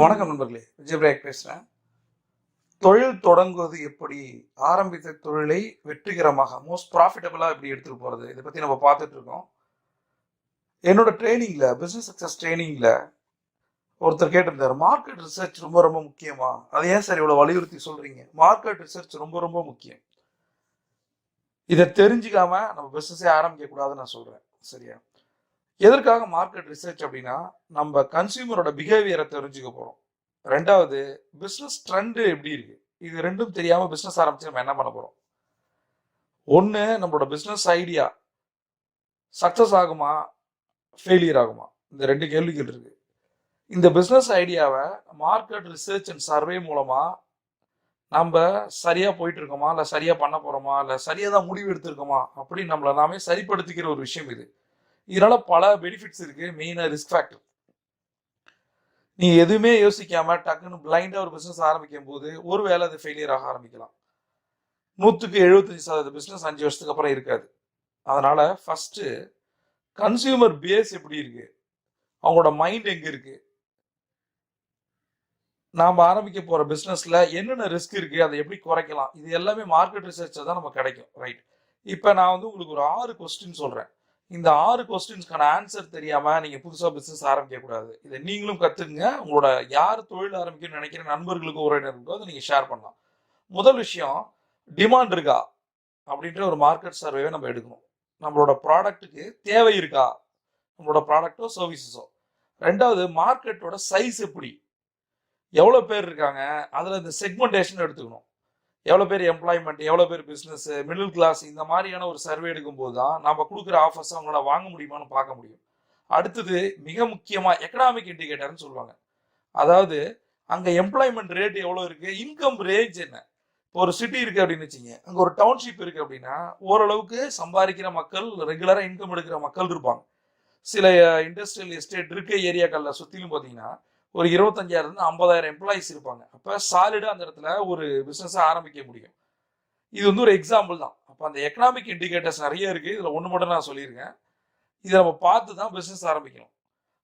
வணக்கம் நண்பர்களே, விஜயபிரேக் பேசுகிறேன். தொழில் தொடங்குவது எப்படி, ஆரம்பித்த தொழிலை வெற்றிகரமாக மோஸ்ட் ப்ராஃபிட்டபுளாக எப்படி எடுத்துகிட்டு போகிறது, இதை பற்றி நம்ம பார்த்துட்டு இருக்கோம். என்னோட ட்ரைனிங்கில், பிஸ்னஸ் சக்ஸஸ் ட்ரைனிங்கில் ஒருத்தர் கேட்டிருந்தார், மார்க்கெட் ரிசர்ச் ரொம்ப ரொம்ப முக்கியமா, அதை ஏன் சார் இவ்வளோ வலியுறுத்தி சொல்கிறீங்க? மார்க்கெட் ரிசர்ச் ரொம்ப ரொம்ப முக்கியம். இதை தெரிஞ்சுக்காம நம்ம பிஸ்னஸே ஆரம்பிக்கக்கூடாதுன்னு நான் சொல்கிறேன். சரியா? எதற்காக மார்க்கெட் ரிசர்ச் அப்படின்னா, நம்ம கன்சியூமரோட பிஹேவியரை தெரிஞ்சுக்க போகிறோம். ரெண்டாவது, பிஸ்னஸ் ட்ரெண்டு எப்படி இருக்கு, இது ரெண்டும் தெரியாமல் பிஸ்னஸ் ஆரம்பிச்சு நம்ம என்ன பண்ண போகிறோம்? ஒன்று, நம்மளோட பிஸ்னஸ் ஐடியா சக்ஸஸ் ஆகுமா, ஃபெயிலியர் ஆகுமா, இந்த ரெண்டு கேள்விகள் இருக்கு. இந்த பிஸ்னஸ் ஐடியாவை மார்க்கெட் ரிசர்ச் அண்ட் சர்வே மூலமாக நம்ம சரியாக போயிட்டு இருக்கோமா, இல்லை சரியாக பண்ண போகிறோமா, இல்லை சரியாக தான் முடிவு எடுத்திருக்கோமா அப்படின்னு நம்மளை நாமே சரிப்படுத்திக்கிற ஒரு விஷயம் இது. இதனால பல பெனிஃபிட்ஸ் இருக்கு. மெயினாக ரிஸ்க் ஃபேக்டர். நீ எதுவுமே யோசிக்காம டக்குன்னு பிளைண்டா ஒரு பிசினஸ் ஆரம்பிக்கும் போது ஒருவேளை அது ஃபெயிலியர் ஆக ஆரம்பிக்கலாம். 100% பிசினஸ் 5 வருஷத்துக்கு அப்புறம் இருக்காது. அதனால ஃபர்ஸ்ட் கன்சியூமர் பேஸ் எப்படி இருக்கு, அவங்களோட மைண்ட் எங்க இருக்கு, நாம ஆரம்பிக்க போற பிசினஸ்ல என்னென்ன ரிஸ்க் இருக்கு, அதை எப்படி குறைக்கலாம், இது எல்லாமே மார்க்கெட் ரிசர்ச் தான் நம்ம கிடைக்கும். ரைட்? இப்ப நான் உங்களுக்கு ஒரு 6 கொஸ்டின் சொல்றேன். இந்த 6 கொஸ்டின்ஸ்க்கான ஆன்சர் தெரியாம நீங்க புதுசா பிசினஸ் ஆரம்பிக்க கூடாது. இதை நீங்களும் கத்துக்குங்க. உங்களோட யார் தொழில் ஆரம்பிக்கணும்னு நினைக்கிற நண்பர்களுக்கு, உறவினர்களுக்கோ அதை நீங்க ஷேர் பண்ணலாம். முதல் விஷயம், டிமாண்ட் இருக்கா அப்படின்ற ஒரு மார்க்கெட் சர்வேவை நம்ம எடுக்கணும். நம்மளோட ப்ராடக்ட்டுக்கு தேவை இருக்கா, நம்மளோட ப்ராடக்டோ சர்வீசஸோ. ரெண்டாவது, மார்க்கெட்டோட சைஸ் எப்படி, எவ்வளவு பேர் இருக்காங்க, அதுல இந்த செக்மெண்டேஷன் எடுத்துக்கணும். எவ்வளோ பேர் எம்ப்ளாய்மெண்ட், எவ்வளோ பேர் பிஸ்னஸ், மிடில் கிளாஸ், இந்த மாதிரியான ஒரு சர்வே எடுக்கும்போது தான் நம்ம கொடுக்குற ஆஃபர்ஸ் அவங்களால வாங்க முடியுமான்னு பார்க்க முடியும். அடுத்தது, மிக முக்கியமாக எக்கனாமிக் இண்டிகேட்டர்னு சொல்லுவாங்க. அதாவது அங்கே எம்ப்ளாய்மெண்ட் ரேட் எவ்வளோ இருக்குது, இன்கம் ரேஞ்ச் என்ன. இப்போ ஒரு சிட்டி இருக்குது அப்படின்னு வச்சுங்க, அங்கே ஒரு டவுன்ஷிப் இருக்குது அப்படின்னா ஓரளவுக்கு சம்பாதிக்கிற மக்கள், ரெகுலராக இன்கம் எடுக்கிற மக்கள் இருப்பாங்க. சில இண்டஸ்ட்ரியல் எஸ்டேட் இருக்க ஏரியாக்களில் சுற்றிலும் பார்த்தீங்கன்னா ஒரு 25,000 to 50,000 எம்ப்ளாயிஸ் இருப்பாங்க. அப்போ சாலிடாக அந்த இடத்துல ஒரு பிஸ்னஸை ஆரம்பிக்க முடியும். இது ஒரு எக்ஸாம்பிள் தான். அப்போ அந்த எக்கனாமிக் இண்டிகேட்டர்ஸ் நிறைய இருக்குது. இதில் ஒன்று மட்டும் நான் சொல்லியிருக்கேன். இதை நம்ம பார்த்து தான் பிஸ்னஸ் ஆரம்பிக்கணும்.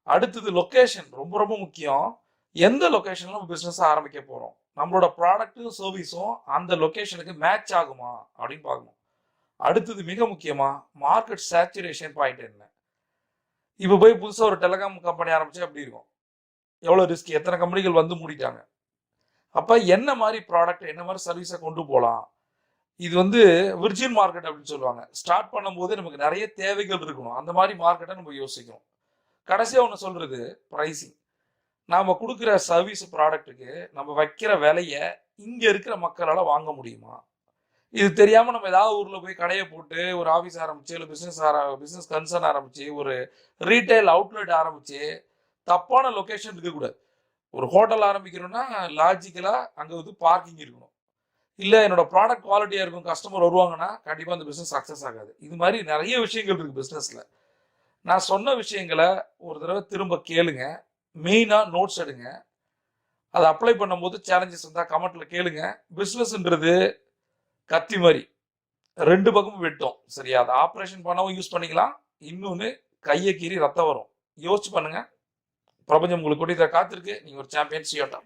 அடுத்தது, லொக்கேஷன் ரொம்ப ரொம்ப முக்கியம். எந்த லொக்கேஷனில் நம்ம பிஸ்னஸ் ஆரம்பிக்க போகிறோம், நம்மளோட ப்ராடக்ட்டும் சர்வீஸும் அந்த லொக்கேஷனுக்கு மேட்ச் ஆகுமா அப்படின்னு பார்க்கணும். அடுத்தது, மிக முக்கியமாக, மார்க்கெட் சேச்சுரேஷன் பாயிண்ட் என்ன. இப்போ போய் புதுசாக ஒரு டெலிகாம் கம்பெனி ஆரம்பிச்சா எப்படி இருக்கும், எவ்வளோ ரிஸ்க், எத்தனை கம்பெனிகள் வந்து மூடிட்டாங்க. அப்போ என்ன மாதிரி ப்ராடக்ட், என்ன மாதிரி சர்வீஸை கொண்டு போகலாம். இது விர்ஜின் மார்க்கெட் அப்படின்னு சொல்லுவாங்க. ஸ்டார்ட் பண்ணும்போது நமக்கு நிறைய தேவைகள் இருக்கணும். அந்த மாதிரி மார்க்கெட்டை நம்ம யோசிக்கணும். கடைசியாக ஒன்று சொல்றது, ப்ரைஸிங். நாம் கொடுக்குற சர்வீஸ் ப்ராடக்ட்டுக்கு நம்ம வைக்கிற விலையை இங்கே இருக்கிற மக்களால் வாங்க முடியுமா. இது தெரியாமல் நம்ம ஏதாவது ஊரில் போய் கடையை போட்டு ஒரு ஆஃபீஸ் ஆரம்பிச்சு, இல்லை பிஸ்னஸ் கன்சர்ன் ஆரம்பிச்சு, ஒரு ரீட்டைல் அவுட்லெட் ஆரம்பிச்சு தப்பான லொக்கேஷன் இருக்கக்கூடாது. ஒரு ஹோட்டல் ஆரம்பிக்கிறோம்னா லாஜிக்கலாக அங்கே பார்க்கிங் இருக்கணும். இல்லை என்னோட ப்ராடக்ட் குவாலிட்டியாக இருக்கும், கஸ்டமர் வருவாங்கன்னா கண்டிப்பாக அந்த பிஸ்னஸ் சக்ஸஸ் ஆகாது. இது மாதிரி நிறைய விஷயங்கள் இருக்குது பிஸ்னஸில். நான் சொன்ன விஷயங்களை ஒரு தடவை திரும்ப கேளுங்க. மெயினாக நோட்ஸ் எடுங்க. அதை அப்ளை பண்ணும்போது சேலஞ்சஸ் இருந்தால் கமெண்ட்ல கேளுங்க. பிஸ்னஸ்ன்றது கத்தி மாதிரி 2 பக்கமும் வெட்டும். சரியா? அதை ஆப்ரேஷன் பண்ணவும் யூஸ் பண்ணிக்கலாம், இன்னொன்று கையை கீறி ரத்தம் வரும். யோசிச்சு பண்ணுங்க. பிரபஞ்சம் உங்களுக்கு கூட இதை காத்திருக்கு. நீங்க ஒரு சாம்பியன். சியோட்டா.